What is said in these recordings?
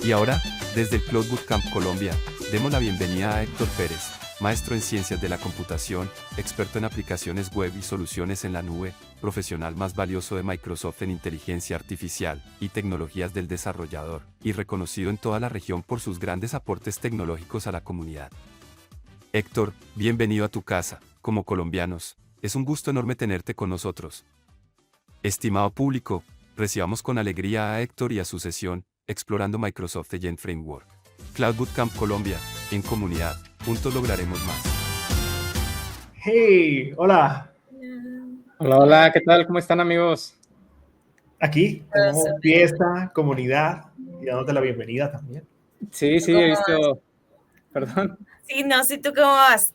Y ahora, desde el Cloud Bootcamp Colombia, demos la bienvenida a Héctor Pérez, maestro en ciencias de la computación, experto en aplicaciones web y soluciones en la nube, profesional más valioso de Microsoft en inteligencia artificial y tecnologías del desarrollador, y reconocido en toda la región por sus grandes aportes tecnológicos a la comunidad. Héctor, bienvenido a tu casa. Como colombianos, es un gusto enorme tenerte con nosotros. Estimado público, recibamos con alegría a Héctor y a su sesión, Explorando Microsoft Agent Framework. Cloud Bootcamp Colombia, en comunidad, juntos lograremos más. Hey, hola. Hola, hola, ¿qué tal? ¿Cómo están, amigos? Aquí tenemos fiesta, comunidad, y dándote la bienvenida también. Sí, he visto, perdón. Sí, no sé, ¿tú cómo vas?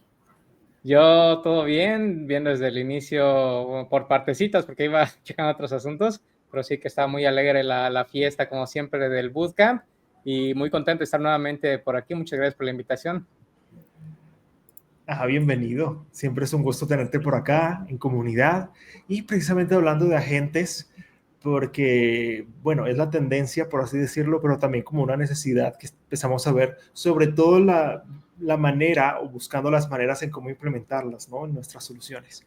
Yo todo bien desde el inicio por partecitas, porque iba checando otros asuntos, pero sí que estaba muy alegre la fiesta, como siempre, del Bootcamp, y muy contento de estar nuevamente por aquí. Muchas gracias por la invitación. Bienvenido. Siempre es un gusto tenerte por acá, en comunidad, y precisamente hablando de agentes, porque, bueno, es la tendencia, por así decirlo, pero también como una necesidad que empezamos a ver, sobre todo la manera o buscando las maneras en cómo implementarlas, ¿no? En nuestras soluciones.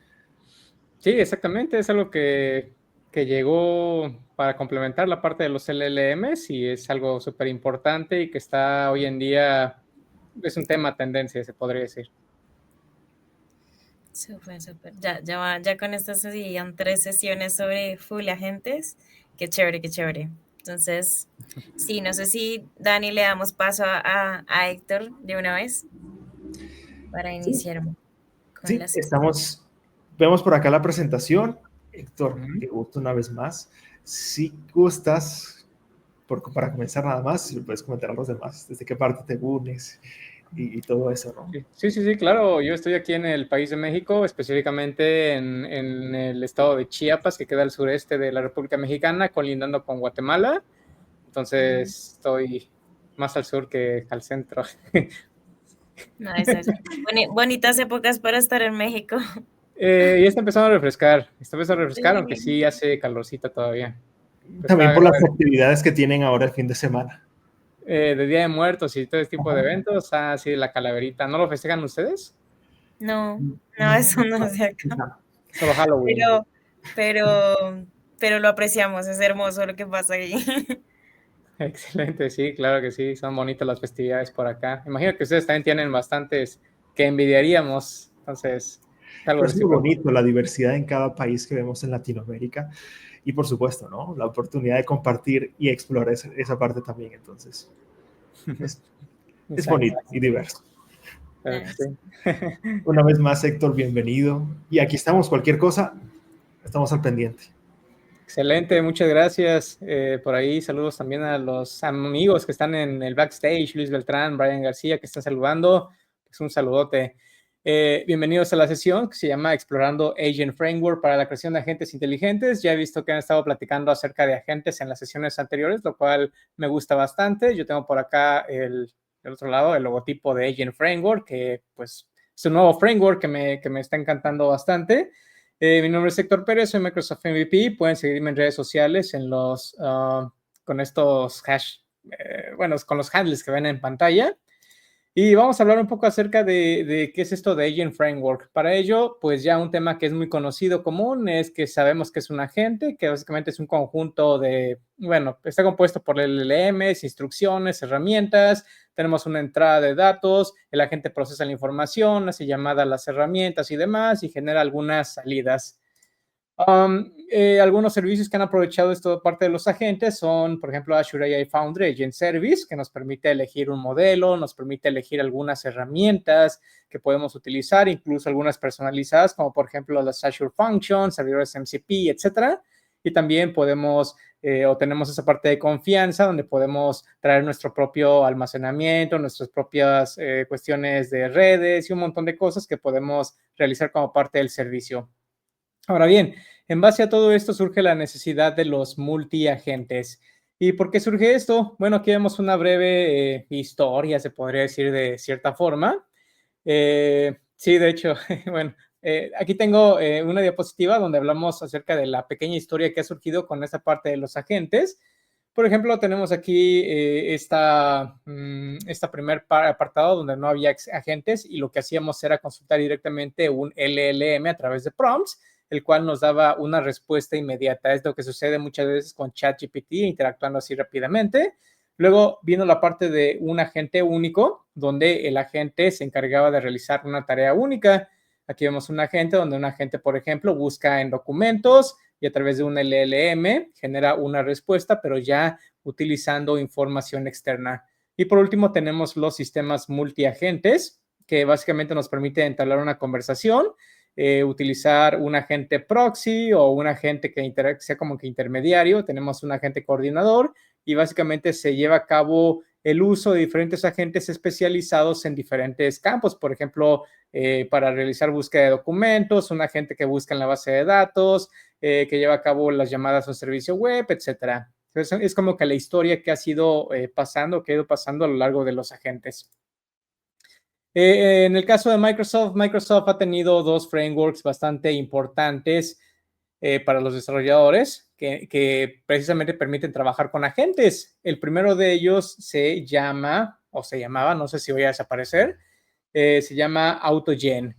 Sí, exactamente, es algo que llegó para complementar la parte de los LLMs y es algo súper importante y que está hoy en día, es un tema tendencia, se podría decir. Súper. Ya con esto se seguían 3 sesiones sobre full agentes. Qué chévere, qué chévere. Entonces, sí, no sé si Dani le damos paso a Héctor de una vez para iniciar con Sí, la sesión. vemos por acá la presentación. Héctor, qué gusto una vez más. Si gustas, para comenzar nada más, si lo puedes comentar a los demás, desde qué parte te unes y todo eso, ¿no? Sí, claro. Yo estoy aquí en el país de México, específicamente en el estado de Chiapas, que queda al sureste de la República Mexicana, colindando con Guatemala. Entonces, estoy más al sur que al centro. No, esas bonitas épocas para estar en México. Y está empezando a refrescar, aunque sí hace calorcita todavía. También por las actividades que tienen ahora el fin de semana. De Día de Muertos y todo este tipo de eventos. Sí, la calaverita. ¿No lo festejan ustedes? No, eso no es de acá. Solo Halloween. Pero lo apreciamos, es hermoso lo que pasa ahí. Excelente, sí, claro que sí, son bonitas las festividades por acá. Imagino que ustedes también tienen bastantes que envidiaríamos, entonces algo Pero es muy recíproco. bonito la diversidad en cada país que vemos en Latinoamérica y por supuesto, ¿no? La oportunidad de compartir y explorar esa parte también, entonces es bonito y diverso. Sí. Una vez más, Héctor, bienvenido. Y aquí estamos, cualquier cosa, estamos al pendiente. Excelente, muchas gracias. Por ahí saludos también a los amigos que están en el backstage, Luis Beltrán, Brian García, que están saludando. Es un saludote. Bienvenidos a la sesión que se llama Explorando Agent Framework para la creación de agentes inteligentes. Ya he visto que han estado platicando acerca de agentes en las sesiones anteriores, lo cual me gusta bastante. Yo tengo por acá del otro lado el logotipo de Agent Framework, que pues es un nuevo framework que me está encantando bastante. Mi nombre es Héctor Pérez, soy Microsoft MVP. Pueden seguirme en redes sociales con estos con los handles que ven en pantalla. Y vamos a hablar un poco acerca de qué es esto de Agent Framework. Para ello, pues ya un tema que es muy conocido, común, es que sabemos que es un agente, que básicamente es un conjunto está compuesto por LLMs, instrucciones, herramientas. Tenemos una entrada de datos, el agente procesa la información, hace llamada a las herramientas y demás, y genera algunas salidas. Algunos servicios que han aprovechado esto parte de los agentes son, por ejemplo, Azure AI Foundry Agent Service, que nos permite elegir un modelo, nos permite elegir algunas herramientas que podemos utilizar, incluso algunas personalizadas, como por ejemplo las Azure Functions, servidores MCP, etcétera. Y también tenemos esa parte de confianza donde podemos traer nuestro propio almacenamiento, nuestras propias cuestiones de redes y un montón de cosas que podemos realizar como parte del servicio. Ahora bien, en base a todo esto surge la necesidad de los multiagentes. ¿Y por qué surge esto? Bueno, aquí vemos una breve historia, se podría decir de cierta forma. Sí, de hecho, bueno, aquí tengo una diapositiva donde hablamos acerca de la pequeña historia que ha surgido con esta parte de los agentes. Por ejemplo, tenemos aquí esta primer apartado donde no había agentes y lo que hacíamos era consultar directamente un LLM a través de prompts, el cual nos daba una respuesta inmediata. Es lo que sucede muchas veces con ChatGPT, interactuando así rápidamente. Luego vino la parte de un agente único, donde el agente se encargaba de realizar una tarea única. Aquí vemos un agente donde un agente, por ejemplo, busca en documentos y a través de un LLM genera una respuesta, pero ya utilizando información externa. Y por último tenemos los sistemas multiagentes, que básicamente nos permiten entablar una conversación, utilizar un agente proxy o un agente que sea como que intermediario. Tenemos un agente coordinador y básicamente se lleva a cabo el uso de diferentes agentes especializados en diferentes campos. Por ejemplo, para realizar búsqueda de documentos, un agente que busca en la base de datos, que lleva a cabo las llamadas a un servicio web, etcétera. Entonces, es como que la historia que ha ido pasando a lo largo de los agentes. En el caso de Microsoft, Microsoft ha tenido dos frameworks bastante importantes para los desarrolladores que precisamente permiten trabajar con agentes. El primero de ellos se llamaba, no sé si voy a desaparecer, se llama AutoGen.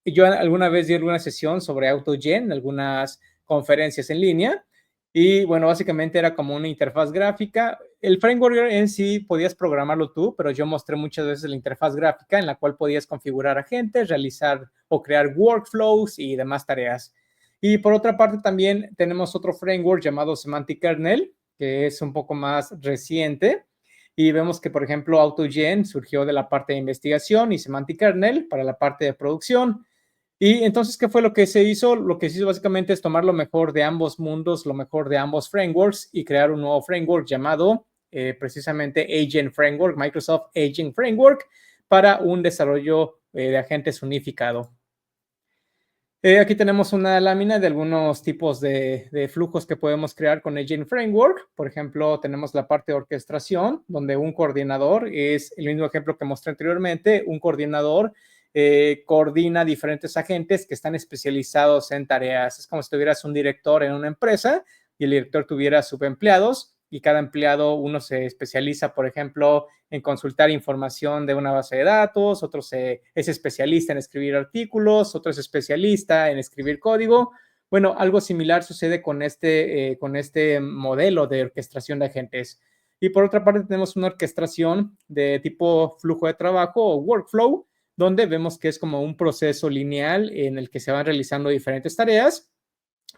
Yo alguna vez di alguna sesión sobre AutoGen en algunas conferencias en línea y bueno, básicamente era como una interfaz gráfica. El framework en sí podías programarlo tú, pero yo mostré muchas veces la interfaz gráfica en la cual podías configurar agentes, realizar o crear workflows y demás tareas. Y por otra parte también tenemos otro framework llamado Semantic Kernel, que es un poco más reciente. Y vemos que, por ejemplo, AutoGen surgió de la parte de investigación y Semantic Kernel para la parte de producción. Y entonces, ¿qué fue lo que se hizo? Lo que se hizo básicamente es tomar lo mejor de ambos mundos, lo mejor de ambos frameworks y crear un nuevo framework llamado precisamente Agent Framework, Microsoft Agent Framework, para un desarrollo de agentes unificado. Aquí tenemos una lámina de algunos tipos de flujos que podemos crear con Agent Framework. Por ejemplo, tenemos la parte de orquestación, donde un coordinador es el mismo ejemplo que mostré anteriormente. Un coordinador coordina diferentes agentes que están especializados en tareas. Es como si tuvieras un director en una empresa y el director tuviera subempleados y cada empleado, uno se especializa, por ejemplo, en consultar información de una base de datos, otro es especialista en escribir artículos, otro es especialista en escribir código. Bueno, algo similar sucede con este modelo de orquestación de agentes. Y por otra parte tenemos una orquestación de tipo flujo de trabajo o workflow, donde vemos que es como un proceso lineal en el que se van realizando diferentes tareas.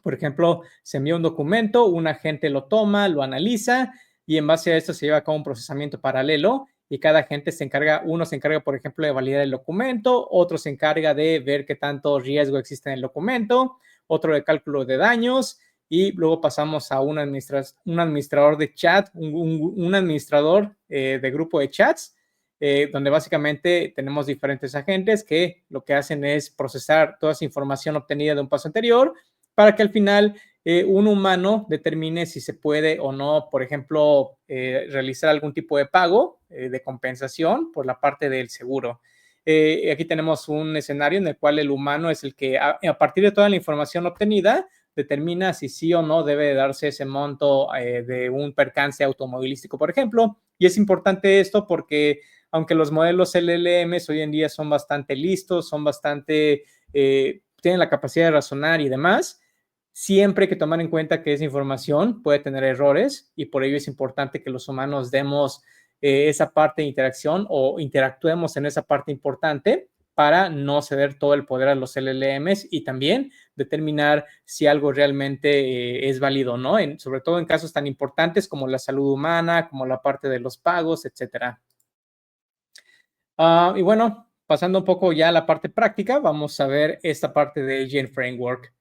Por ejemplo, se envía un documento, un agente lo toma, lo analiza y en base a esto se lleva a cabo un procesamiento paralelo y cada agente uno se encarga, por ejemplo, de validar el documento, otro se encarga de ver qué tanto riesgo existe en el documento, otro de cálculo de daños y luego pasamos a un administrador de chat, un administrador de grupo de chats, donde básicamente tenemos diferentes agentes que lo que hacen es procesar toda esa información obtenida de un paso anterior para que al final un humano determine si se puede o no, por ejemplo, realizar algún tipo de pago de compensación por la parte del seguro. Aquí tenemos un escenario en el cual el humano es el que, a partir de toda la información obtenida, determina si sí o no debe darse ese monto de un percance automovilístico, por ejemplo. Y es importante esto porque, aunque los modelos LLMs hoy en día son bastante listos, son bastante, tienen la capacidad de razonar y demás, siempre hay que tomar en cuenta que esa información puede tener errores y por ello es importante que los humanos demos esa parte de interacción o interactuemos en esa parte importante para no ceder todo el poder a los LLMs y también determinar si algo realmente es válido o no, sobre todo en casos tan importantes como la salud humana, como la parte de los pagos, etcétera. Y bueno, pasando un poco ya a la parte práctica, vamos a ver esta parte de Agent Framework.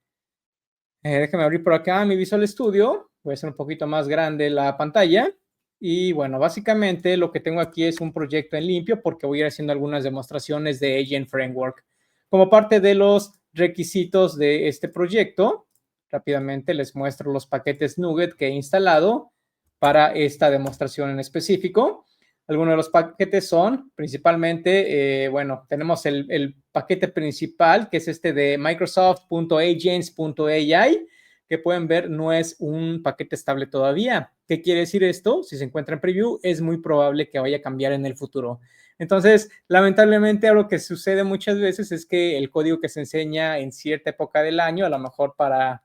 Déjame abrir por acá mi Visual Studio. Voy a hacer un poquito más grande la pantalla. Y bueno, básicamente lo que tengo aquí es un proyecto en limpio porque voy a ir haciendo algunas demostraciones de Agent Framework. Como parte de los requisitos de este proyecto, rápidamente les muestro los paquetes NuGet que he instalado para esta demostración en específico. Algunos de los paquetes son principalmente, bueno, tenemos el paquete principal, que es este de Microsoft.agents.ai, que pueden ver no es un paquete estable todavía. ¿Qué quiere decir esto? Si se encuentra en preview, es muy probable que vaya a cambiar en el futuro. Entonces, lamentablemente, algo que sucede muchas veces es que el código que se enseña en cierta época del año, a lo mejor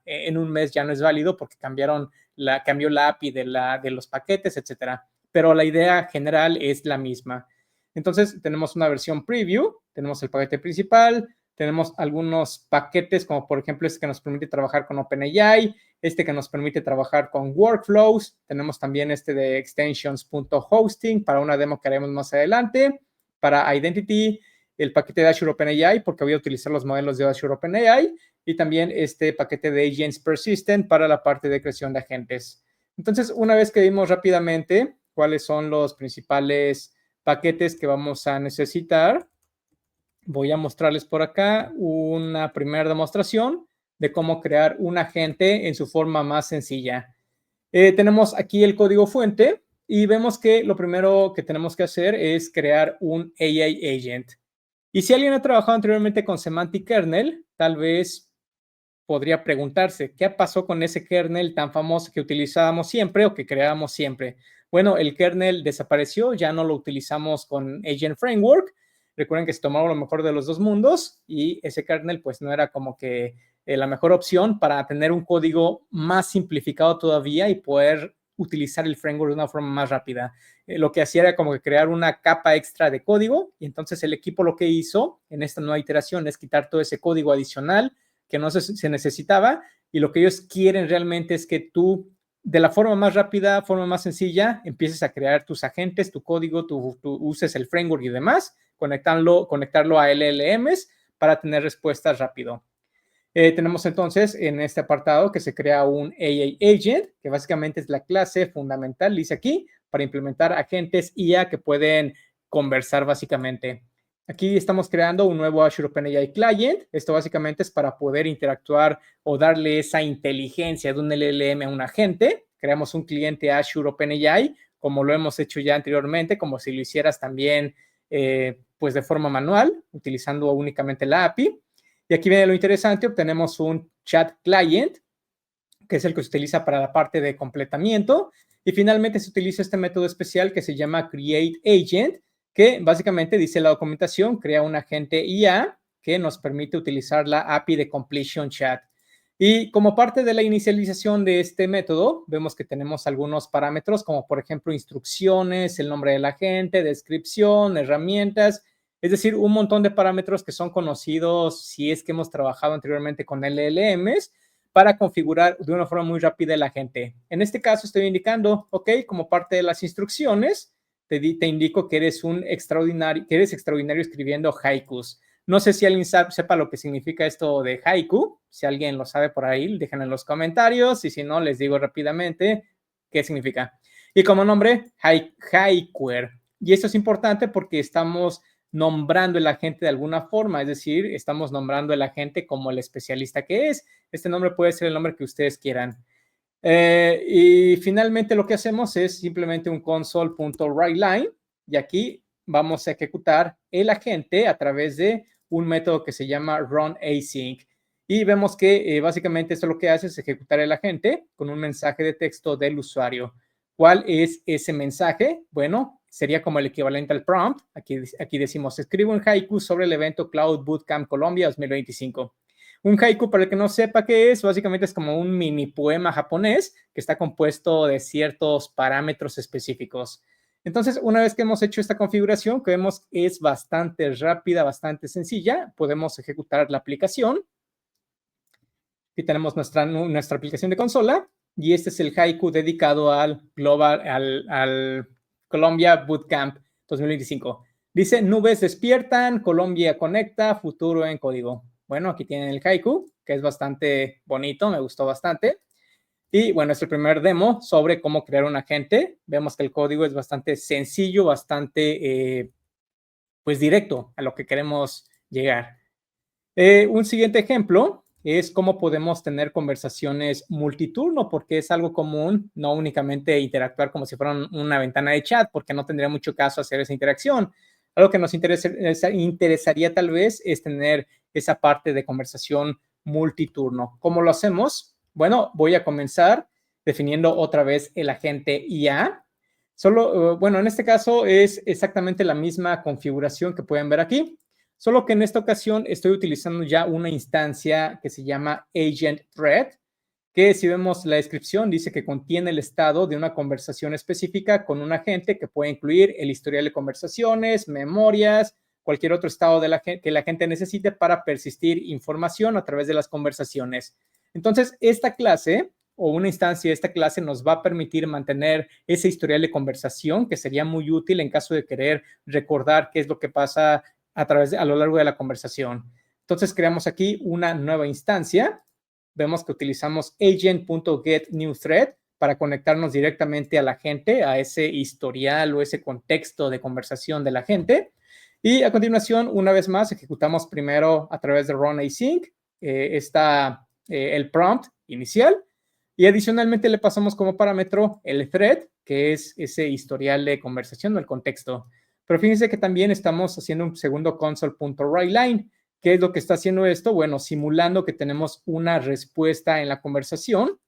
en un mes ya no es válido porque cambió la API de los paquetes, etcétera. Pero la idea general es la misma. Entonces, tenemos una versión preview, tenemos el paquete principal, tenemos algunos paquetes, como por ejemplo este que nos permite trabajar con OpenAI, este que nos permite trabajar con workflows, tenemos también este de extensions.hosting para una demo que haremos más adelante, para Identity, el paquete de Azure OpenAI, porque voy a utilizar los modelos de Azure OpenAI, y también este paquete de Agents Persistent para la parte de creación de agentes. Entonces, una vez que vimos rápidamente cuáles son los principales paquetes que vamos a necesitar, voy a mostrarles por acá una primera demostración de cómo crear un agente en su forma más sencilla. Tenemos aquí el código fuente y vemos que lo primero que tenemos que hacer es crear un AI agent. Y si alguien ha trabajado anteriormente con Semantic Kernel, tal vez podría preguntarse, ¿qué pasó con ese kernel tan famoso que utilizábamos siempre o que creábamos siempre? Bueno, el kernel desapareció, ya no lo utilizamos con Agent Framework. Recuerden que se tomaron lo mejor de los dos mundos y ese kernel pues no era como que la mejor opción para tener un código más simplificado todavía y poder utilizar el framework de una forma más rápida. Lo que hacía era como que crear una capa extra de código y entonces el equipo lo que hizo en esta nueva iteración es quitar todo ese código adicional que no se necesitaba y lo que ellos quieren realmente es que tú de la forma más rápida, forma más sencilla, empieces a crear tus agentes, tu código, tú uses el framework y demás, conectarlo a LLMs para tener respuestas rápido. Tenemos entonces en este apartado que se crea un AI Agent, que básicamente es la clase fundamental, dice aquí, para implementar agentes IA que pueden conversar básicamente. Aquí estamos creando un nuevo Azure OpenAI Client. Esto básicamente es para poder interactuar o darle esa inteligencia de un LLM a un agente. Creamos un cliente Azure OpenAI, como lo hemos hecho ya anteriormente, como si lo hicieras también pues de forma manual, utilizando únicamente la API. Y aquí viene lo interesante, obtenemos un chat client, que es el que se utiliza para la parte de completamiento. Y finalmente se utiliza este método especial que se llama create agent, que básicamente dice la documentación, crea un agente IA que nos permite utilizar la API de completion chat. Y como parte de la inicialización de este método, vemos que tenemos algunos parámetros, como por ejemplo instrucciones, el nombre del agente, descripción, herramientas, es decir, un montón de parámetros que son conocidos si es que hemos trabajado anteriormente con LLMs para configurar de una forma muy rápida el agente. En este caso estoy indicando, ok, como parte de las instrucciones, te indico que eres extraordinario escribiendo haikus. No sé si alguien sepa lo que significa esto de haiku. Si alguien lo sabe por ahí, déjenlo en los comentarios. Y si no, les digo rápidamente qué significa. Y como nombre, haikuer. Y esto es importante porque estamos nombrando el agente de alguna forma. Es decir, estamos nombrando el agente como el especialista que es. Este nombre puede ser el nombre que ustedes quieran. Y finalmente lo que hacemos es simplemente un console.writeLine. Y aquí vamos a ejecutar el agente a través de un método que se llama runAsync. Y vemos que básicamente esto lo que hace es ejecutar el agente con un mensaje de texto del usuario. ¿Cuál es ese mensaje? Bueno, sería como el equivalente al prompt. Aquí decimos, escribe un haiku sobre el evento Cloud Bootcamp Colombia 2025. Un haiku, para el que no sepa qué es, básicamente es como un mini poema japonés que está compuesto de ciertos parámetros específicos. Entonces, una vez que hemos hecho esta configuración, que vemos es bastante rápida, bastante sencilla, podemos ejecutar la aplicación. Aquí tenemos nuestra aplicación de consola y este es el haiku dedicado al Colombia Bootcamp 2025. Dice, nubes despiertan, Colombia conecta, futuro en código. Bueno, aquí tienen el haiku, que es bastante bonito, me gustó bastante. Y bueno, es el primer demo sobre cómo crear un agente. Vemos que el código es bastante sencillo, bastante pues directo a lo que queremos llegar. Un siguiente ejemplo es cómo podemos tener conversaciones multiturno, porque es algo común, no únicamente interactuar como si fuera una ventana de chat, porque no tendría mucho caso hacer esa interacción. Algo que nos interesaría tal vez es tener esa parte de conversación multiturno. ¿Cómo lo hacemos? Bueno, voy a comenzar definiendo otra vez el agente IA. Solo, bueno, en este caso es exactamente la misma configuración que pueden ver aquí, solo que en esta ocasión estoy utilizando ya una instancia que se llama Agent Thread, que si vemos la descripción dice que contiene el estado de una conversación específica con un agente que puede incluir el historial de conversaciones, memorias, cualquier otro estado que la gente necesite para persistir información a través de las conversaciones. Entonces, esta clase o una instancia de esta clase nos va a permitir mantener ese historial de conversación que sería muy útil en caso de querer recordar qué es lo que pasa a lo largo de la conversación. Entonces, creamos aquí una nueva instancia. Vemos que utilizamos agent.getNewThread para conectarnos directamente a la gente, a ese historial o ese contexto de conversación de la gente. Y a continuación, una vez más, ejecutamos primero a través de run async el prompt inicial. Y adicionalmente le pasamos como parámetro el thread, que es ese historial de conversación o el contexto. Pero fíjense que también estamos haciendo un segundo console.writeLine. ¿Qué es lo que está haciendo esto? Bueno, simulando que tenemos una respuesta en la conversación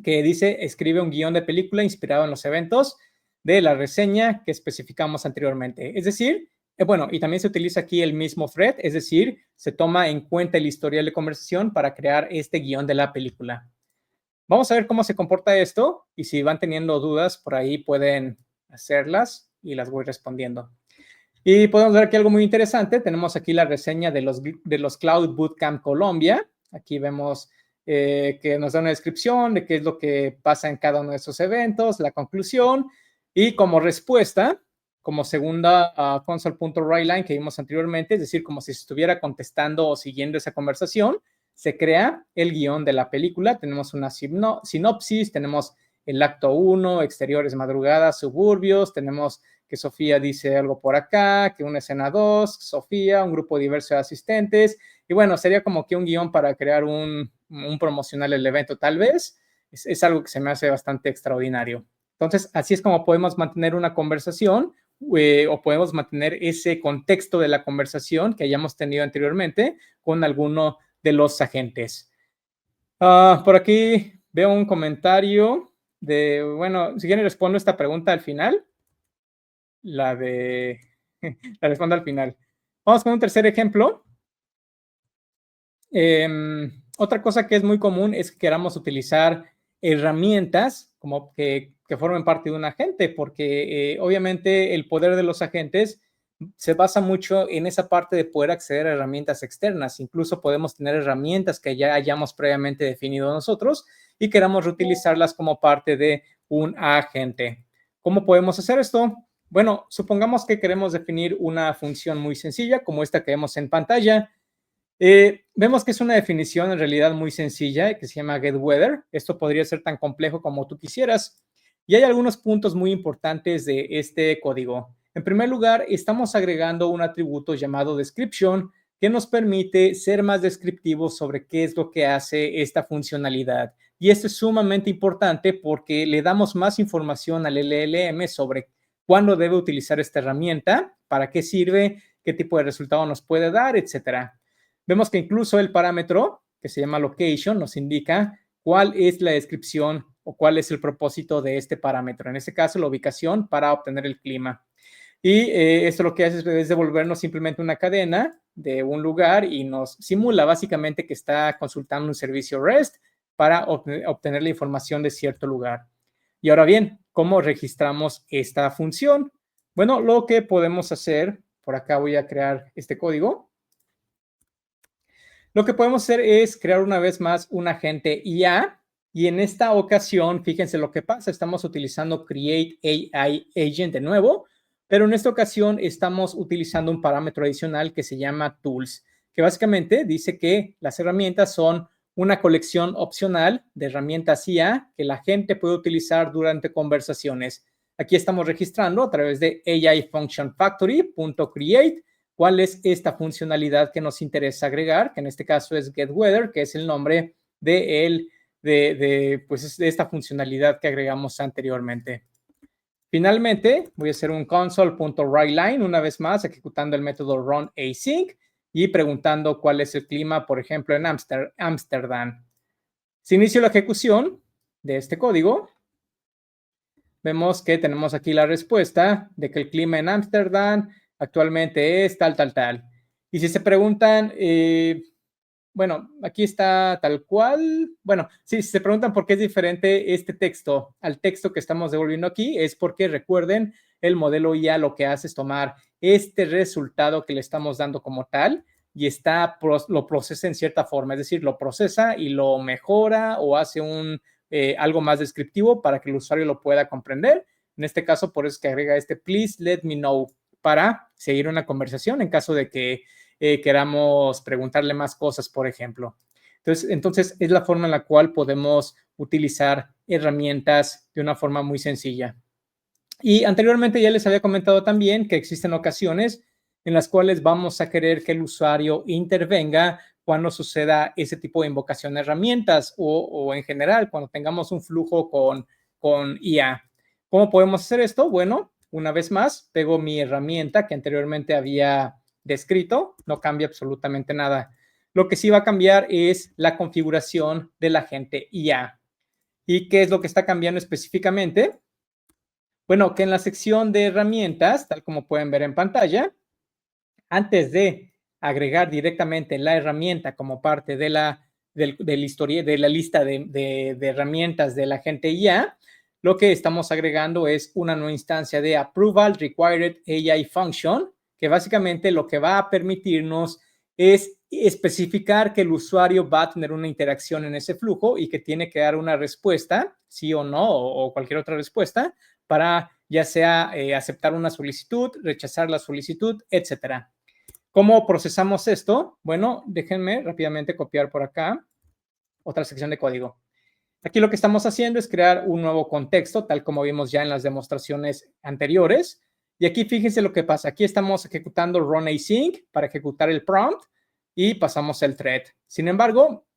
que dice, escribe un guión de película inspirado en los eventos de la reseña que especificamos anteriormente. Es decir, bueno, y también se utiliza aquí el mismo thread, es decir, se toma en cuenta el historial de conversación para crear este guión de la película. Vamos a ver cómo se comporta esto y si van teniendo dudas, por ahí pueden hacerlas y las voy respondiendo. Y podemos ver aquí algo muy interesante. Tenemos aquí la reseña de los Cloud Bootcamp Colombia. Aquí vemos que nos da una descripción de qué es lo que pasa en cada uno de esos eventos, la conclusión, y como respuesta, como segunda console.writeLine que vimos anteriormente, es decir, como si se estuviera contestando o siguiendo esa conversación, se crea el guión de la película. Tenemos una sinopsis, tenemos el acto 1, exteriores, madrugada, suburbios, tenemos que Sofía dice algo por acá, que una escena 2, Sofía, un grupo diverso de asistentes, y bueno, sería como que un guión para crear un promocional del evento tal vez. Es algo que se me hace bastante extraordinario. Entonces, así es como podemos mantener una conversación o podemos mantener ese contexto de la conversación que hayamos tenido anteriormente con alguno de los agentes. Por aquí veo un comentario de, bueno, si quieren respondo esta pregunta al final. La respondo al final. Vamos con un tercer ejemplo. Otra cosa que es muy común es que queramos utilizar herramientas como que formen parte de un agente, porque obviamente el poder de los agentes se basa mucho en esa parte de poder acceder a herramientas externas. Incluso podemos tener herramientas que ya hayamos previamente definido nosotros y queramos reutilizarlas como parte de un agente. ¿Cómo podemos hacer esto? Bueno, supongamos que queremos definir una función muy sencilla como esta que vemos en pantalla. Vemos que es una definición en realidad muy sencilla que se llama getWeather. Esto podría ser tan complejo como tú quisieras. Y hay algunos puntos muy importantes de este código. En primer lugar, estamos agregando un atributo llamado description que nos permite ser más descriptivos sobre qué es lo que hace esta funcionalidad. Y esto es sumamente importante porque le damos más información al LLM sobre cuándo debe utilizar esta herramienta, para qué sirve, qué tipo de resultado nos puede dar, etcétera. Vemos que incluso el parámetro, que se llama location, nos indica cuál es la descripción o cuál es el propósito de este parámetro. En este caso, la ubicación para obtener el clima. Y esto lo que hace es devolvernos simplemente una cadena de un lugar y nos simula básicamente que está consultando un servicio REST para obtener la información de cierto lugar. Y ahora bien, ¿cómo registramos esta función? Bueno, lo que podemos hacer, por acá voy a crear este código. Lo que podemos hacer es crear una vez más un agente IA y en esta ocasión, fíjense lo que pasa, estamos utilizando Create AI Agent de nuevo, pero en esta ocasión estamos utilizando un parámetro adicional que se llama Tools, que básicamente dice que las herramientas son una colección opcional de herramientas IA que la gente puede utilizar durante conversaciones. Aquí estamos registrando a través de AIFunctionFactory.create cuál es esta funcionalidad que nos interesa agregar, que en este caso es getWeather, que es el nombre de esta funcionalidad que agregamos anteriormente. Finalmente, voy a hacer un console.writeLine una vez más, ejecutando el método runAsync y preguntando cuál es el clima, por ejemplo, en Ámsterdam. Si inicio la ejecución, de este código, vemos que tenemos aquí la respuesta de que el clima en Ámsterdam actualmente es tal, tal, tal. Y si se preguntan, bueno, aquí está tal cual. Bueno, si se preguntan por qué es diferente este texto al texto que estamos devolviendo aquí, es porque recuerden, el modelo IA lo que hace es tomar este resultado que le estamos dando como tal y lo procesa en cierta forma, es decir, lo procesa y lo mejora o hace algo más descriptivo para que el usuario lo pueda comprender. En este caso, por eso es que agrega este please let me know para seguir una conversación en caso de que queramos preguntarle más cosas, por ejemplo. Entonces, es la forma en la cual podemos utilizar herramientas de una forma muy sencilla. Y anteriormente ya les había comentado también que existen ocasiones en las cuales vamos a querer que el usuario intervenga cuando suceda ese tipo de invocación de herramientas o en general cuando tengamos un flujo con IA. ¿Cómo podemos hacer esto? Bueno, una vez más, pego mi herramienta que anteriormente había descrito, no cambia absolutamente nada. Lo que sí va a cambiar es la configuración del agente IA. ¿Y qué es lo que está cambiando específicamente? Bueno, que en la sección de herramientas, tal como pueden ver en pantalla, antes de agregar directamente la herramienta como parte de la lista de herramientas del agente IA, lo que estamos agregando es una nueva instancia de Approval Required AI Function, que básicamente lo que va a permitirnos es especificar que el usuario va a tener una interacción en ese flujo y que tiene que dar una respuesta, sí o no, o cualquier otra respuesta, para ya sea aceptar una solicitud, rechazar la solicitud, etcétera. ¿Cómo procesamos esto? Bueno, déjenme rápidamente copiar por acá otra sección de código. Aquí lo que estamos haciendo es crear un nuevo contexto, tal como vimos ya en las demostraciones anteriores. Y aquí fíjense lo que pasa. Aquí estamos ejecutando run async para ejecutar el prompt y pasamos el thread. Sin embargo,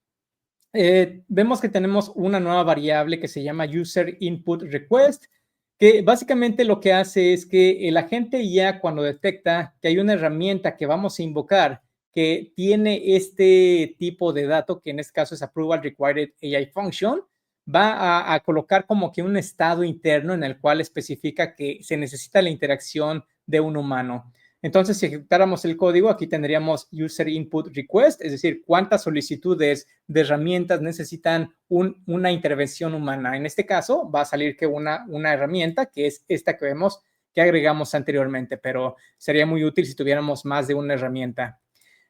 vemos que tenemos una nueva variable que se llama user input request, que básicamente lo que hace es que el agente IA, cuando detecta que hay una herramienta que vamos a invocar que tiene este tipo de dato, que en este caso es Approval Required AI Function, va a colocar como que un estado interno en el cual especifica que se necesita la interacción de un humano. Entonces, si ejecutáramos el código, aquí tendríamos User Input Request, es decir, cuántas solicitudes de herramientas necesitan una intervención humana. En este caso, va a salir que una herramienta, que es esta que vemos, que agregamos anteriormente, pero sería muy útil si tuviéramos más de una herramienta.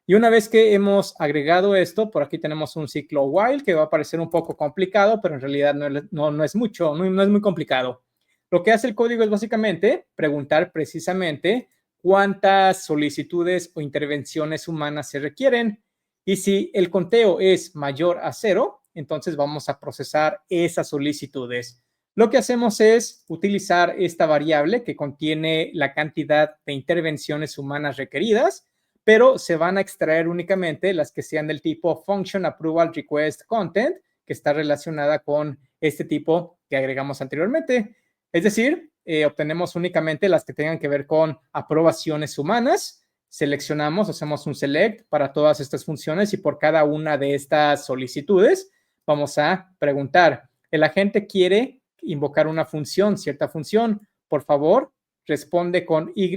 Y una vez que hemos agregado esto, por aquí tenemos un ciclo while que va a parecer un poco complicado, pero en realidad no es mucho, no es muy complicado. Lo que hace el código es básicamente preguntar precisamente cuántas solicitudes o intervenciones humanas se requieren. Y si el conteo es mayor a 0, entonces vamos a procesar esas solicitudes. Lo que hacemos es utilizar esta variable que contiene la cantidad de intervenciones humanas requeridas, pero se van a extraer únicamente las que sean del tipo Function Approval Request Content, que está relacionada con este tipo que agregamos anteriormente. Es decir, obtenemos únicamente las que tengan que ver con aprobaciones humanas, seleccionamos, hacemos un select para todas estas funciones y por cada una de estas solicitudes vamos a preguntar, el agente quiere invocar una función, cierta función, por favor, responde con Y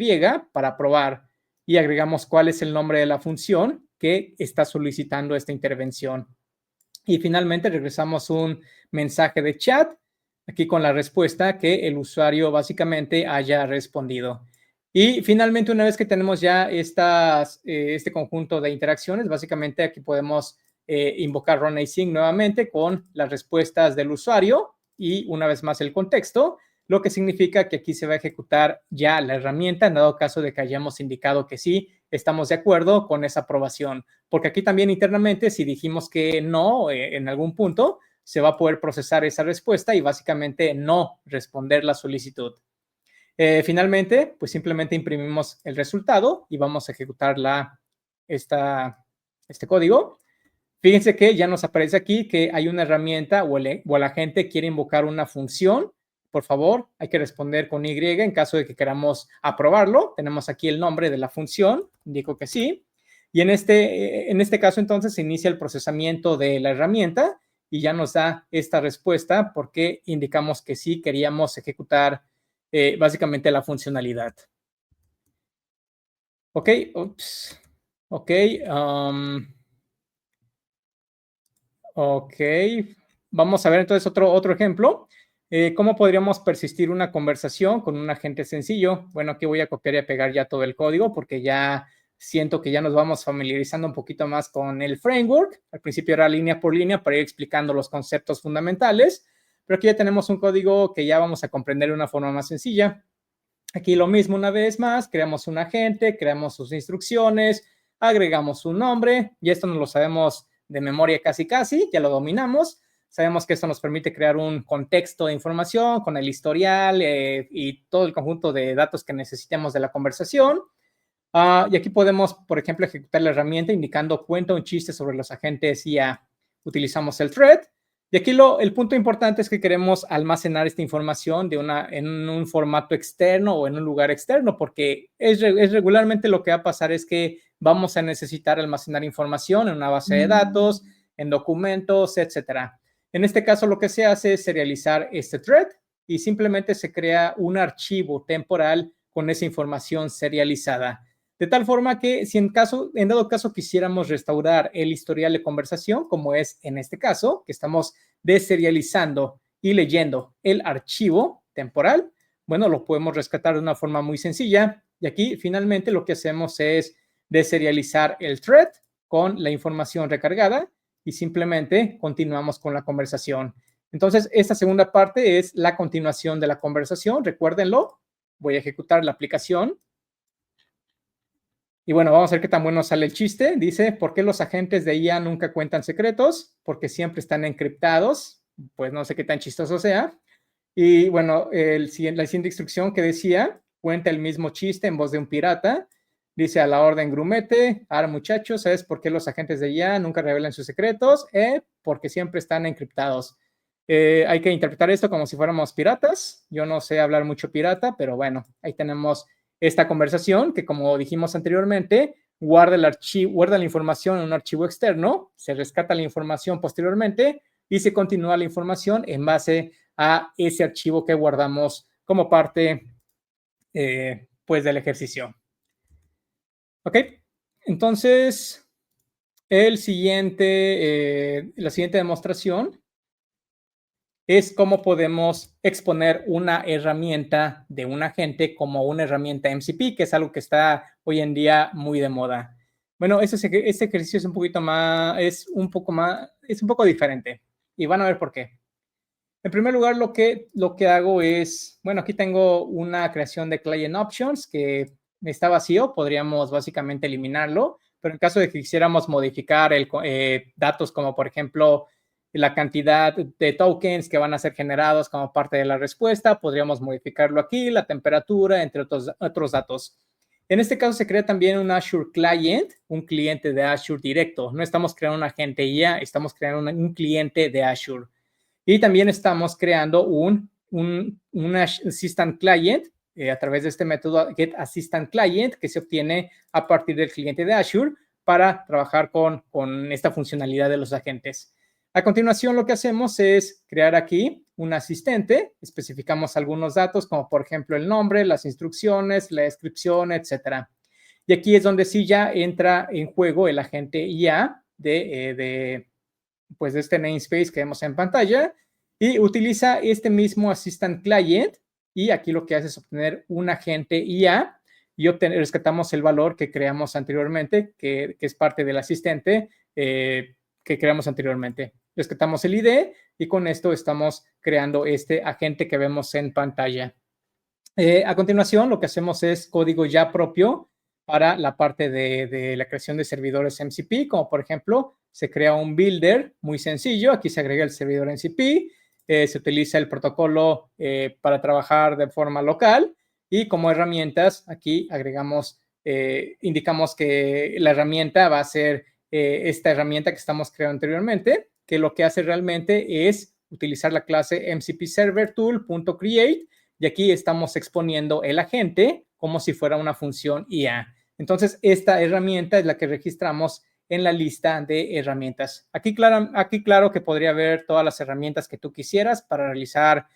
para aprobar y agregamos cuál es el nombre de la función que está solicitando esta intervención. Y finalmente regresamos un mensaje de chat aquí con la respuesta que el usuario básicamente haya respondido. Y finalmente, una vez que tenemos ya este conjunto de interacciones, básicamente aquí podemos invocar run async nuevamente con las respuestas del usuario y una vez más el contexto, lo que significa que aquí se va a ejecutar ya la herramienta en dado caso de que hayamos indicado que sí, estamos de acuerdo con esa aprobación. Porque aquí también internamente, si dijimos que no en algún punto, se va a poder procesar esa respuesta y básicamente no responder la solicitud. Finalmente, pues simplemente imprimimos el resultado y vamos a ejecutar este código. Fíjense que ya nos aparece aquí que hay una herramienta o el agente quiere invocar una función. Por favor, hay que responder con Y en caso de que queramos aprobarlo. Tenemos aquí el nombre de la función, indico que sí. Y en este caso, entonces, se inicia el procesamiento de la herramienta y ya nos da esta respuesta porque indicamos que sí queríamos ejecutar básicamente la funcionalidad. Ok, ups. Ok, ok, vamos a ver entonces otro ejemplo. ¿Cómo podríamos persistir una conversación con un agente sencillo? Bueno, aquí voy a copiar y pegar ya todo el código porque ya siento que ya nos vamos familiarizando un poquito más con el framework. Al principio era línea por línea para ir explicando los conceptos fundamentales, pero aquí ya tenemos un código que ya vamos a comprender de una forma más sencilla. Aquí lo mismo una vez más, creamos un agente, creamos sus instrucciones, agregamos su nombre y esto nos lo sabemos de memoria casi, ya lo dominamos. Sabemos que esto nos permite crear un contexto de información con el historial y todo el conjunto de datos que necesitemos de la conversación. Y aquí podemos, por ejemplo, ejecutar la herramienta indicando cuenta un chiste sobre los agentes y ya utilizamos el thread. Y aquí el punto importante es que queremos almacenar esta información en un formato externo o en un lugar externo, porque es regularmente lo que va a pasar es que vamos a necesitar almacenar información en una base de datos, en documentos, etcétera. En este caso, lo que se hace es serializar este thread y simplemente se crea un archivo temporal con esa información serializada. De tal forma que si en dado caso quisiéramos restaurar el historial de conversación, como es en este caso, que estamos deserializando y leyendo el archivo temporal, bueno, lo podemos rescatar de una forma muy sencilla. Y aquí finalmente lo que hacemos es deserializar el thread con la información recargada y simplemente continuamos con la conversación. Entonces, esta segunda parte es la continuación de la conversación. Recuérdenlo. Voy a ejecutar la aplicación. Y bueno, vamos a ver qué tan bueno sale el chiste. Dice, ¿por qué los agentes de IA nunca cuentan secretos? Porque siempre están encriptados. Pues no sé qué tan chistoso sea. Y bueno, la siguiente instrucción que decía, cuenta el mismo chiste en voz de un pirata. Dice a la orden grumete, ahora muchachos, ¿sabes por qué los agentes de IA nunca revelan sus secretos? Porque siempre están encriptados. Hay que interpretar esto como si fuéramos piratas. Yo no sé hablar mucho pirata, pero bueno, ahí tenemos esta conversación que, como dijimos anteriormente, guarda la información en un archivo externo, se rescata la información posteriormente y se continúa la información en base a ese archivo que guardamos como parte pues del ejercicio. Ok, entonces la siguiente demostración es cómo podemos exponer una herramienta de un agente como una herramienta MCP, que es algo que está hoy en día muy de moda. Bueno, este ejercicio es un poco diferente y van a ver por qué. En primer lugar, lo que hago es, bueno, aquí tengo una creación de client options que está vacío, podríamos básicamente eliminarlo, pero en caso de que quisiéramos modificar datos como, por ejemplo, la cantidad de tokens que van a ser generados como parte de la respuesta, podríamos modificarlo aquí, la temperatura, entre otros datos. En este caso se crea también un Azure Client, un cliente de Azure directo. No estamos creando un agente IA, estamos creando un cliente de Azure. Y también estamos creando un Assistant Client a través de este método getAssistantClient que se obtiene a partir del cliente de Azure para trabajar con esta funcionalidad de los agentes. A continuación, lo que hacemos es crear aquí un asistente, especificamos algunos datos como por ejemplo el nombre, las instrucciones, la descripción, etcétera. Y aquí es donde sí ya entra en juego el agente IA de este namespace que vemos en pantalla y utiliza este mismo Assistant Client y aquí lo que hace es obtener un agente IA y rescatamos el valor que creamos anteriormente, que es parte del asistente que creamos anteriormente. Rescatamos el ID y con esto estamos creando este agente que vemos en pantalla. A continuación, lo que hacemos es código ya propio para la parte de la creación de servidores MCP, como por ejemplo, se crea un builder muy sencillo. Aquí se agrega el servidor MCP, se utiliza el protocolo para trabajar de forma local y como herramientas, aquí indicamos que la herramienta va a ser esta herramienta que estamos creando anteriormente, que lo que hace realmente es utilizar la clase mcpServerTool.create y aquí estamos exponiendo el agente como si fuera una función IA. Entonces, esta herramienta es la que registramos en la lista de herramientas. Aquí claro que podría haber todas las herramientas que tú quisieras para realizar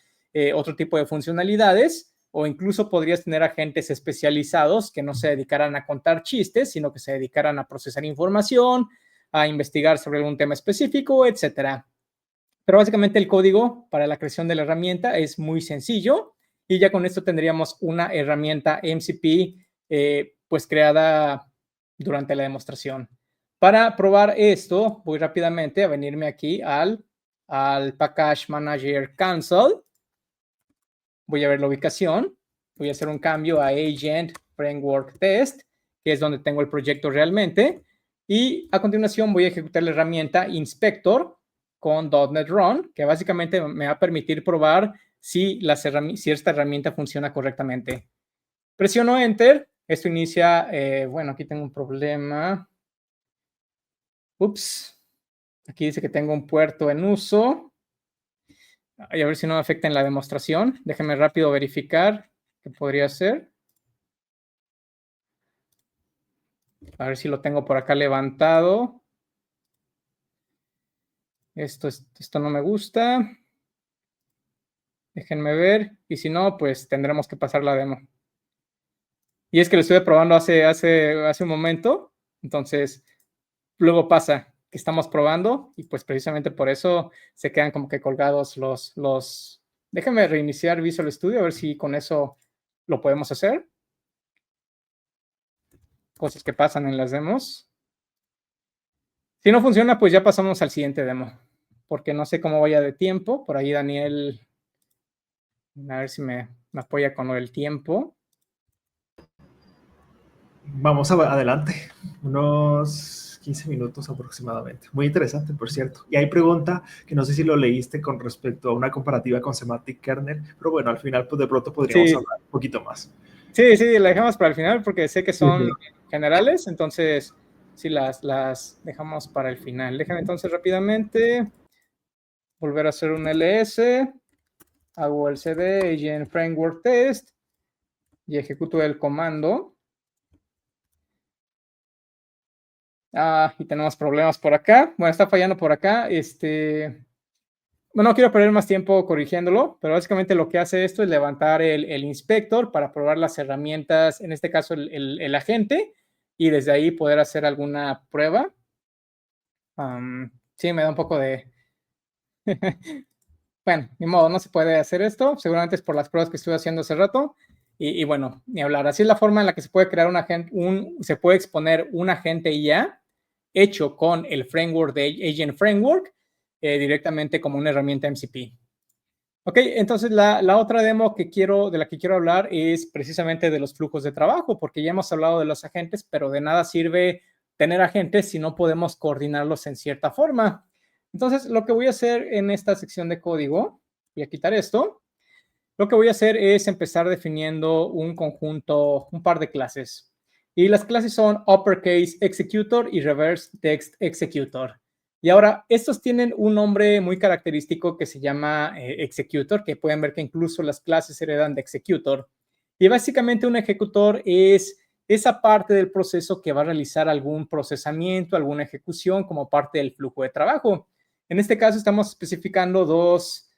otro tipo de funcionalidades, o incluso podrías tener agentes especializados que no se dedicaran a contar chistes, sino que se dedicaran a procesar información, a investigar sobre algún tema específico, etcétera. Pero básicamente el código para la creación de la herramienta es muy sencillo y ya con esto tendríamos una herramienta MCP pues creada durante la demostración. Para probar esto, voy rápidamente a venirme aquí al Package Manager Console. Voy a ver la ubicación. Voy a hacer un cambio a Agent Framework Test, que es donde tengo el proyecto realmente. Y a continuación voy a ejecutar la herramienta Inspector con .NET Run, que básicamente me va a permitir probar si esta herramienta funciona correctamente. Presiono Enter. Esto inicia, bueno, aquí tengo un problema. Ups. Aquí dice que tengo un puerto en uso. Y a ver si no me afecta en la demostración. Déjenme rápido verificar qué podría ser. A ver si lo tengo por acá levantado. Esto no me gusta. Déjenme ver. Y si no, pues tendremos que pasar la demo. Y es que lo estuve probando hace un momento. Entonces, luego pasa que estamos probando y pues precisamente por eso se quedan como que colgados los... Déjenme reiniciar Visual Studio a ver si con eso lo podemos hacer. Cosas que pasan en las demos. Si no funciona, pues ya pasamos al siguiente demo, porque no sé cómo vaya de tiempo. Por ahí Daniel, a ver si me apoya con lo del tiempo. Vamos adelante, unos 15 minutos aproximadamente. Muy interesante, por cierto. Y hay pregunta que no sé si lo leíste con respecto a una comparativa con Semantic Kernel, pero bueno, al final pues de pronto podríamos hablar un poquito más. Sí, la dejamos para el final porque sé que son generales, entonces sí las dejamos para el final. Déjenme entonces rápidamente volver a hacer un ls, hago el cd, agent framework test y ejecuto el comando. Y tenemos problemas por acá. Bueno, está fallando por acá. Bueno, no quiero perder más tiempo corrigiéndolo, pero básicamente lo que hace esto es levantar el inspector para probar las herramientas, en este caso el agente, y desde ahí poder hacer alguna prueba. Sí, me da un poco de... Bueno, ni modo, no se puede hacer esto. Seguramente es por las pruebas que estuve haciendo hace rato. Y bueno, ni hablar. Así es la forma en la que se puede crear se puede exponer un agente IA hecho con el framework de Agent Framework directamente como una herramienta MCP. Ok, entonces la otra demo de la que quiero hablar es precisamente de los flujos de trabajo, porque ya hemos hablado de los agentes, pero de nada sirve tener agentes si no podemos coordinarlos en cierta forma. Entonces, lo que voy a hacer en esta sección de código, voy a quitar esto. Lo que voy a hacer es empezar definiendo un conjunto, un par de clases. Y las clases son Uppercase Executor y Reverse Text Executor. Y ahora, estos tienen un nombre muy característico que se llama Executor, que pueden ver que incluso las clases heredan de Executor. Y básicamente un ejecutor es esa parte del proceso que va a realizar algún procesamiento, alguna ejecución como parte del flujo de trabajo. En este caso estamos especificando dos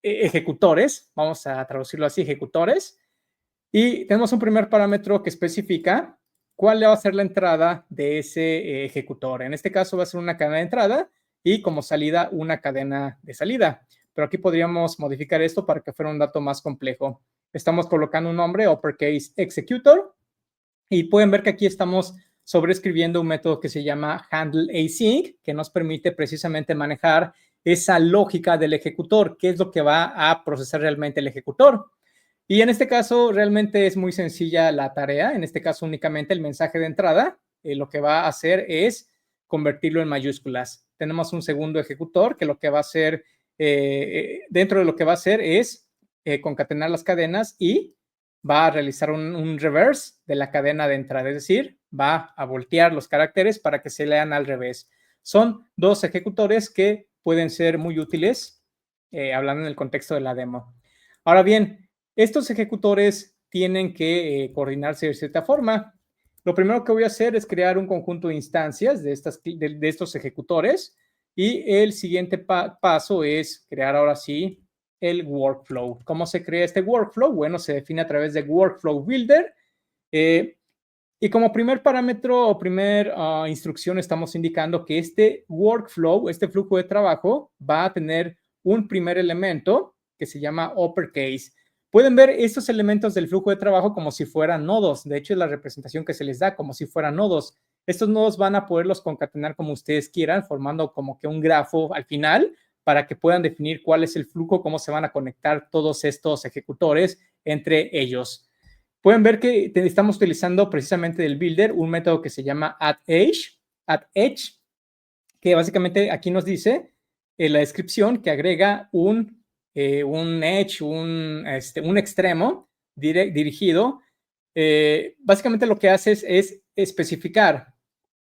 ejecutores, vamos a traducirlo así, ejecutores, y tenemos un primer parámetro que especifica cuál va a ser la entrada de ese ejecutor. En este caso va a ser una cadena de entrada y como salida una cadena de salida, pero aquí podríamos modificar esto para que fuera un dato más complejo. Estamos colocando un nombre, Uppercase Executor, y pueden ver que aquí estamos sobreescribiendo un método que se llama HandleAsync, que nos permite precisamente manejar esa lógica del ejecutor, qué es lo que va a procesar realmente el ejecutor. Y en este caso realmente es muy sencilla la tarea, en este caso únicamente el mensaje de entrada, lo que va a hacer es convertirlo en mayúsculas. Tenemos un segundo ejecutor que lo que va a hacer, dentro de lo que va a hacer es concatenar las cadenas y va a realizar un reverse de la cadena de entrada, es decir, va a voltear los caracteres para que se lean al revés. Son dos ejecutores que pueden ser muy útiles, hablando en el contexto de la demo. Ahora bien, estos ejecutores tienen que coordinarse de cierta forma. lo primero que voy a hacer es crear un conjunto de instancias de estos ejecutores, y el siguiente paso es crear ahora sí el workflow. ¿Cómo se crea este workflow? Bueno, se define a través de Workflow Builder. Y como primer parámetro o primer instrucción estamos indicando que este workflow, este flujo de trabajo, va a tener un primer elemento que se llama uppercase. Pueden ver estos elementos del flujo de trabajo como si fueran nodos. De hecho, es la representación que se les da como si fueran nodos. Estos nodos van a poderlos concatenar como ustedes quieran, formando como que un grafo al final para que puedan definir cuál es el flujo, cómo se van a conectar todos estos ejecutores entre ellos. Pueden ver que estamos utilizando precisamente del builder un método que se llama addEdge, que básicamente aquí nos dice en la descripción que agrega un edge, un extremo dirigido. Básicamente lo que hace es especificar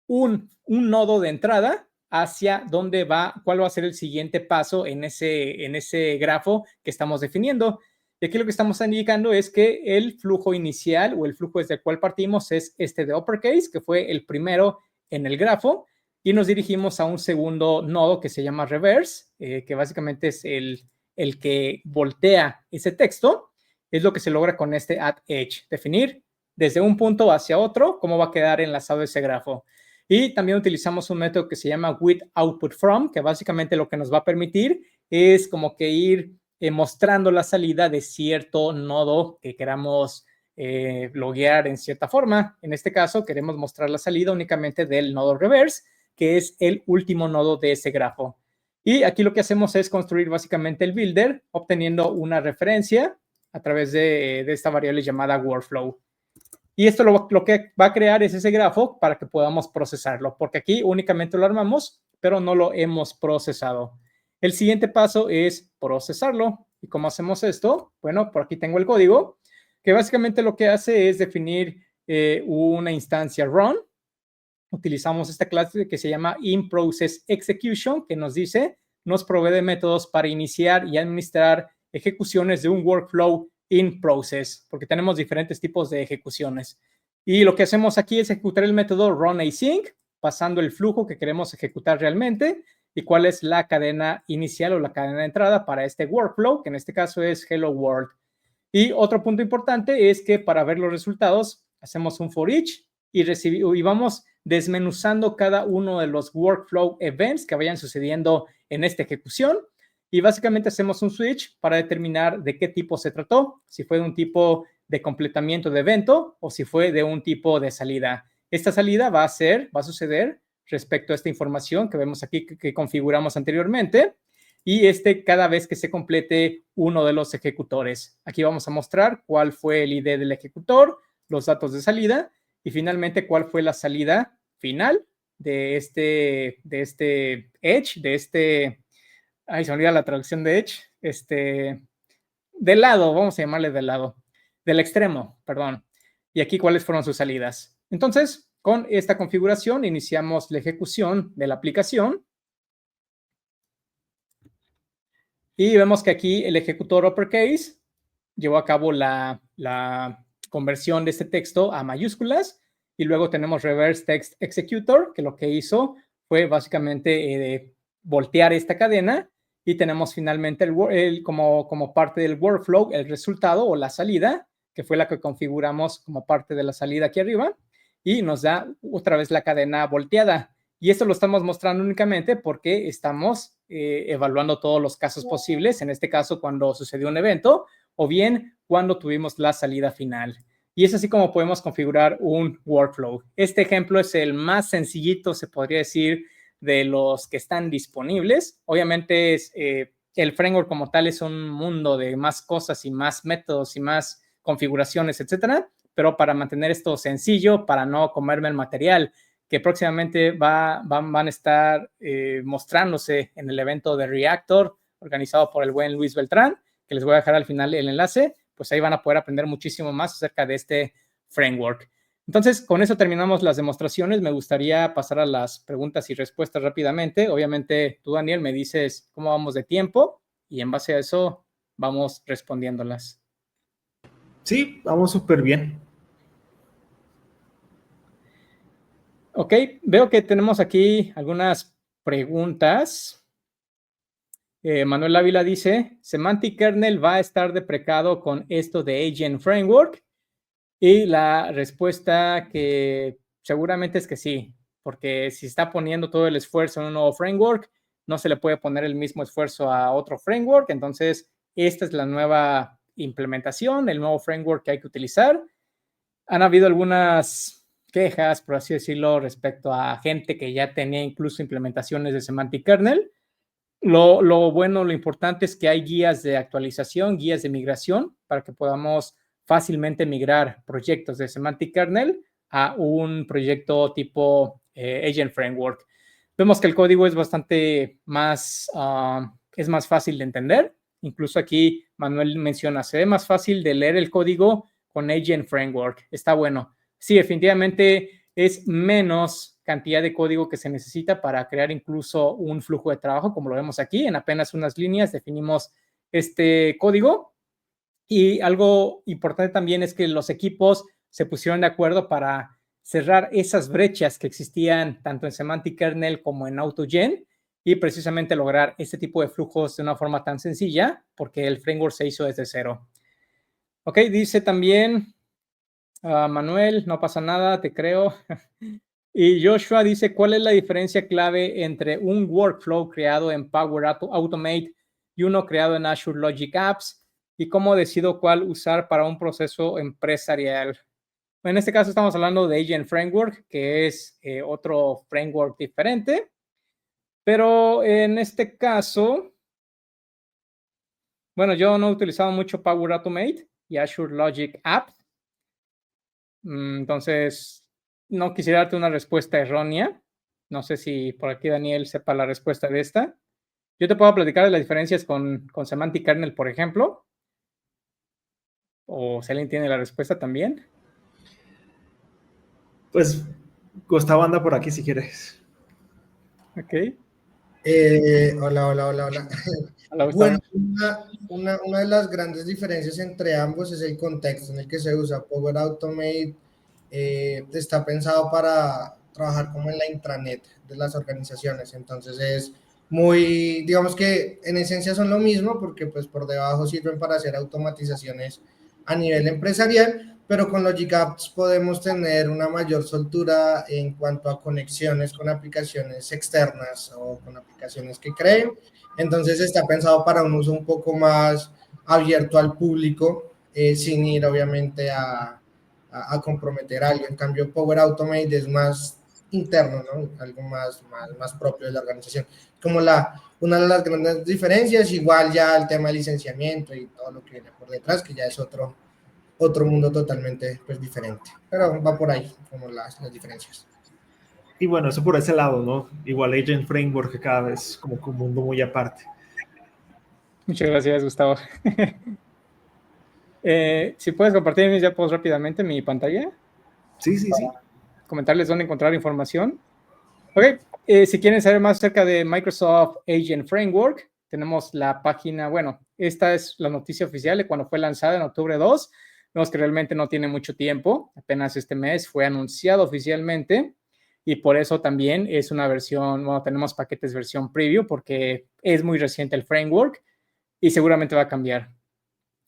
un nodo de entrada hacia dónde va, cuál va a ser el siguiente paso en ese grafo que estamos definiendo. Y aquí lo que estamos indicando es que el flujo inicial o el flujo desde el cual partimos es este de uppercase, que fue el primero en el grafo, y nos dirigimos a un segundo nodo que se llama reverse, que básicamente es el que voltea ese texto. Es lo que se logra con este addEdge, definir desde un punto hacia otro cómo va a quedar enlazado ese grafo. Y también utilizamos un método que se llama withOutputFrom, que básicamente lo que nos va a permitir es como que ir mostrando la salida de cierto nodo que queramos loguear en cierta forma. En este caso, queremos mostrar la salida únicamente del nodo reverse, que es el último nodo de ese grafo. Y aquí lo que hacemos es construir básicamente el builder, obteniendo una referencia a través de esta variable llamada workflow. Y esto lo que va a crear es ese grafo para que podamos procesarlo, porque aquí únicamente lo armamos, pero no lo hemos procesado. El siguiente paso es procesarlo. ¿Y cómo hacemos esto? Bueno, por aquí tengo el código, que básicamente lo que hace es definir una instancia run. Utilizamos esta clase que se llama InProcessExecution, que nos provee de métodos para iniciar y administrar ejecuciones de un workflow in process, porque tenemos diferentes tipos de ejecuciones. Y lo que hacemos aquí es ejecutar el método runAsync, pasando el flujo que queremos ejecutar realmente y cuál es la cadena inicial o la cadena de entrada para este workflow, que en este caso es Hello World. Y otro punto importante es que para ver los resultados hacemos un for each y vamos desmenuzando cada uno de los workflow events que vayan sucediendo en esta ejecución. Y básicamente hacemos un switch para determinar de qué tipo se trató, si fue de un tipo de completamiento de evento o si fue de un tipo de salida. Esta salida va a suceder respecto a esta información que vemos aquí que configuramos anteriormente, y cada vez que se complete uno de los ejecutores. Aquí vamos a mostrar cuál fue el ID del ejecutor, los datos de salida y finalmente cuál fue la salida final de este edge, ahí se me olvida la traducción de edge, del lado, vamos a llamarle del extremo, perdón. Y aquí cuáles fueron sus salidas. Entonces, con esta configuración iniciamos la ejecución de la aplicación. Y vemos que aquí el ejecutor uppercase llevó a cabo la conversión de este texto a mayúsculas. Y luego tenemos reverse text executor, que lo que hizo fue básicamente voltear esta cadena. Y tenemos finalmente como parte del workflow el resultado o la salida, que fue la que configuramos como parte de la salida aquí arriba. Y nos da otra vez la cadena volteada. Y esto lo estamos mostrando únicamente porque estamos evaluando todos los casos posibles, en este caso cuando sucedió un evento o bien cuando tuvimos la salida final. Y es así como podemos configurar un workflow. Este ejemplo es el más sencillito, se podría decir, de los que están disponibles. Obviamente el framework como tal es un mundo de más cosas y más métodos y más configuraciones, etcétera, pero para mantener esto sencillo, para no comerme el material que próximamente van a estar mostrándose en el evento de Reactor organizado por el buen Luis Beltrán, que les voy a dejar al final el enlace, pues ahí van a poder aprender muchísimo más acerca de este framework. Entonces, con eso terminamos las demostraciones. Me gustaría pasar a las preguntas y respuestas rápidamente. Obviamente, tú, Daniel, me dices cómo vamos de tiempo y en base a eso vamos respondiéndolas. Sí, vamos súper bien. Ok, veo que tenemos aquí algunas preguntas. Manuel Ávila dice, ¿Semantic Kernel va a estar deprecado con esto de Agent Framework? Y la respuesta que seguramente es que sí, porque si está poniendo todo el esfuerzo en un nuevo framework, no se le puede poner el mismo esfuerzo a otro framework. Entonces, esta es la nueva implementación, el nuevo framework que hay que utilizar. Han habido algunas quejas, por así decirlo, respecto a gente que ya tenía incluso implementaciones de Semantic Kernel. Lo bueno, lo importante es que hay guías de actualización, guías de migración, para que podamos fácilmente migrar proyectos de Semantic Kernel a un proyecto tipo Agent Framework. Vemos que el código es bastante más, es más fácil de entender. Incluso aquí Manuel menciona, se ve más fácil de leer el código con Agent Framework. Está bueno. Sí, definitivamente es menos cantidad de código que se necesita para crear incluso un flujo de trabajo, como lo vemos aquí. En apenas unas líneas definimos este código. Y algo importante también es que los equipos se pusieron de acuerdo para cerrar esas brechas que existían tanto en Semantic Kernel como en AutoGen y precisamente lograr este tipo de flujos de una forma tan sencilla porque el framework se hizo desde cero. Ok, dice también Manuel, no pasa nada, te creo. Y Joshua dice, ¿cuál es la diferencia clave entre un workflow creado en Power Automate y uno creado en Azure Logic Apps? ¿Y cómo decido cuál usar para un proceso empresarial? En este caso estamos hablando de Agent Framework, que es otro framework diferente. Pero en este caso, bueno, yo no he utilizado mucho Power Automate y Azure Logic Apps. Entonces, no quisiera darte una respuesta errónea. No sé si por aquí Daniel sepa la respuesta de esta. Yo te puedo platicar de las diferencias con Semantic Kernel, por ejemplo. O si alguien tiene la respuesta también. Pues Gustavo anda por aquí si quieres. Ok. Hola. Hola, Gustavo. Bueno, una de las grandes diferencias entre ambos es el contexto en el que se usa. Power Automate está pensado para trabajar como en la intranet de las organizaciones, entonces es muy, digamos que en esencia son lo mismo porque pues por debajo sirven para hacer automatizaciones a nivel empresarial, pero con Logic Apps podemos tener una mayor soltura en cuanto a conexiones con aplicaciones externas o con aplicaciones que creen. Entonces está pensado para un uso un poco más abierto al público, sin ir obviamente a comprometer a alguien. En cambio, Power Automate es más interno, ¿no? Algo más propio de la organización. Como una de las grandes diferencias, igual ya el tema de licenciamiento y todo lo que viene por detrás, que ya es otro mundo totalmente pues, diferente. Pero va por ahí, como las diferencias. Y bueno, eso por ese lado, ¿no? Igual Agent Framework que cada vez como un mundo muy aparte. Muchas gracias, Gustavo. Si puedes compartir mis diapos rápidamente mi pantalla. Sí. Comentarles dónde encontrar información. Ok, si quieren saber más acerca de Microsoft Agent Framework, tenemos la página, bueno, esta es la noticia oficial de cuando fue lanzada en octubre 2. Vemos que realmente no tiene mucho tiempo, apenas este mes fue anunciado oficialmente y por eso también es una versión, bueno, tenemos paquetes versión preview porque es muy reciente el framework y seguramente va a cambiar.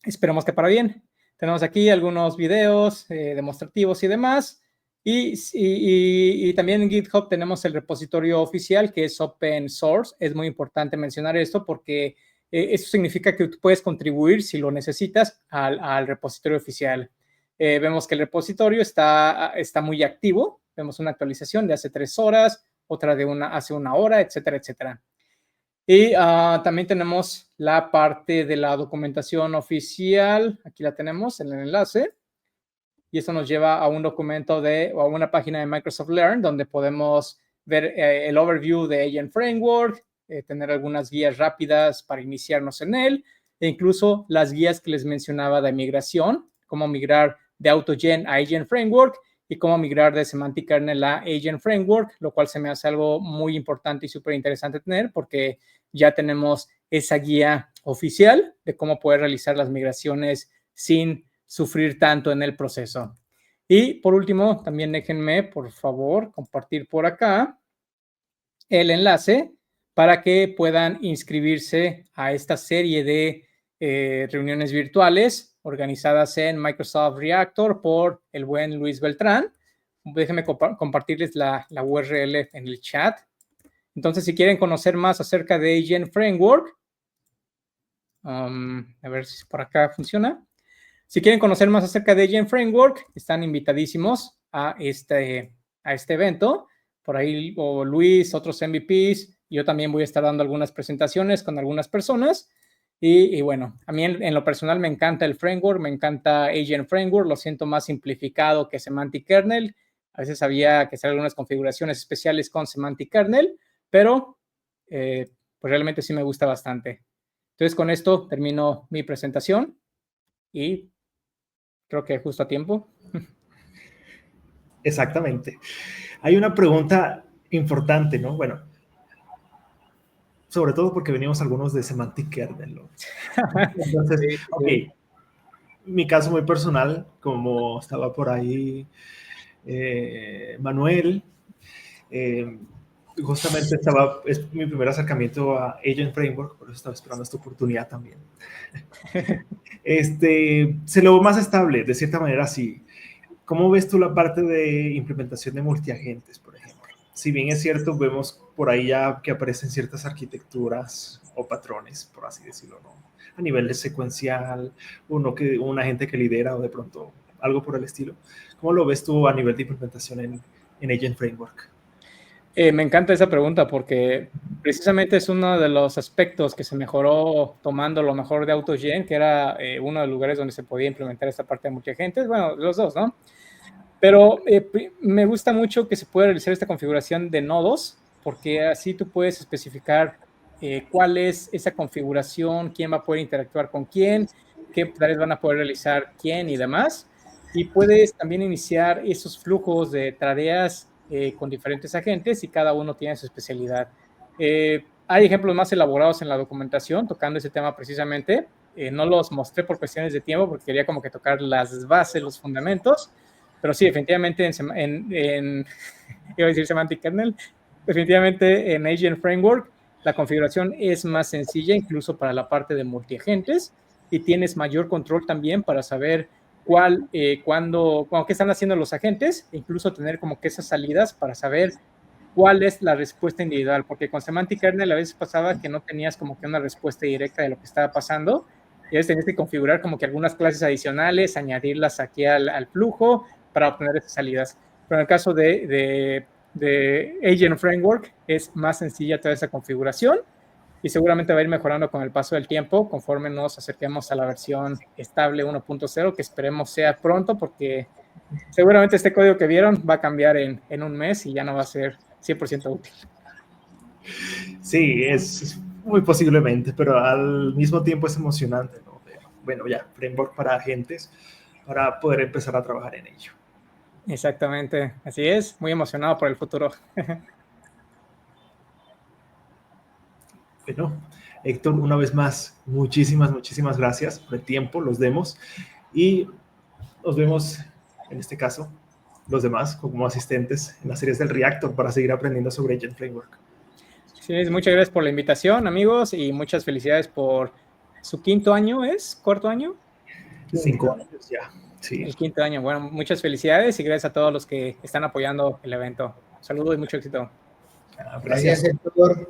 Esperemos que para bien. Tenemos aquí algunos videos demostrativos y demás. Y también en GitHub tenemos el repositorio oficial que es open source. Es muy importante mencionar esto porque eso significa que tú puedes contribuir si lo necesitas al repositorio oficial. Vemos que el repositorio está muy activo. Vemos una actualización de hace 3 horas, otra de hace 1 hora, etcétera, etcétera. Y también tenemos la parte de la documentación oficial. Aquí la tenemos en el enlace. Y eso nos lleva a un documento o a una página de Microsoft Learn donde podemos ver el overview de Agent Framework, tener algunas guías rápidas para iniciarnos en él, e incluso las guías que les mencionaba de migración, cómo migrar de AutoGen a Agent Framework y cómo migrar de Semantic Kernel a Agent Framework, lo cual se me hace algo muy importante y súper interesante tener porque ya tenemos esa guía oficial de cómo poder realizar las migraciones sin sufrir tanto en el proceso. Y por último, también déjenme, por favor, compartir por acá el enlace para que puedan inscribirse a esta serie de reuniones virtuales organizadas en Microsoft Reactor por el buen Luis Beltrán. Déjenme compartirles la URL en el chat. Entonces, si quieren conocer más acerca de Agent Framework, a ver si por acá funciona. Si quieren conocer más acerca de Agent Framework, están invitadísimos a este evento. Por ahí, o Luis, otros MVPs, yo también voy a estar dando algunas presentaciones con algunas personas. Y bueno, a mí en lo personal me encanta el framework, me encanta Agent Framework, lo siento más simplificado que Semantic Kernel. A veces había que hacer algunas configuraciones especiales con Semantic Kernel, pero pues realmente sí me gusta bastante. Entonces, con esto termino mi presentación y creo que justo a tiempo. Exactamente. Hay una pregunta importante, ¿no? Bueno, sobre todo porque venimos algunos de Semantic Kernel, ¿no? Entonces, Sí. ok, mi caso muy personal, como estaba por ahí Manuel, justamente es mi primer acercamiento a Agent Framework, por eso estaba esperando esta oportunidad también. Se lo más estable, de cierta manera, sí. ¿Cómo ves tú la parte de implementación de multiagentes, por ejemplo? Si bien es cierto, vemos por ahí ya que aparecen ciertas arquitecturas o patrones, por así decirlo, ¿no? A nivel de secuencial, un agente que lidera o de pronto algo por el estilo. ¿Cómo lo ves tú a nivel de implementación en Agent Framework? Me encanta esa pregunta porque precisamente es uno de los aspectos que se mejoró tomando lo mejor de AutoGen, que era uno de los lugares donde se podía implementar esta parte de multiagentes. Bueno, los dos, ¿no? Pero me gusta mucho que se pueda realizar esta configuración de nodos, porque así tú puedes especificar cuál es esa configuración, quién va a poder interactuar con quién, qué tareas van a poder realizar quién y demás. Y puedes también iniciar esos flujos de tareas con diferentes agentes y cada uno tiene su especialidad. Hay ejemplos más elaborados en la documentación tocando ese tema precisamente. No los mostré por cuestiones de tiempo porque quería como que tocar las bases, los fundamentos. Pero sí, definitivamente iba a decir Semantic Kernel, definitivamente en Agent Framework la configuración es más sencilla, incluso para la parte de multiagentes, y tienes mayor control también para saber qué están haciendo los agentes, e incluso tener como que esas salidas para saber cuál es la respuesta individual, porque con Semantic Kernel a veces pasaba que no tenías como que una respuesta directa de lo que estaba pasando, y a veces tenías que configurar como que algunas clases adicionales, añadirlas aquí al flujo para obtener esas salidas. Pero en el caso de Agent Framework es más sencilla toda esa configuración y seguramente va a ir mejorando con el paso del tiempo conforme nos acerquemos a la versión estable 1.0, que esperemos sea pronto, porque seguramente este código que vieron va a cambiar en un mes y ya no va a ser 100% útil. Sí, es muy posiblemente, pero al mismo tiempo es emocionante, ¿no? Bueno, ya, framework para agentes, para poder empezar a trabajar en ello. Exactamente, así es, muy emocionado por el futuro. Bueno, Héctor, una vez más, muchísimas gracias por el tiempo, los demos, y nos vemos, en este caso, los demás como asistentes en las series del Reactor para seguir aprendiendo sobre Agent Framework. Sí, muchas gracias por la invitación, amigos, y muchas felicidades por su quinto año, ¿es? ¿Cuarto año? 5 años ya, sí. El quinto año. Bueno, muchas felicidades y gracias a todos los que están apoyando el evento. Saludos y mucho éxito. Gracias, Héctor.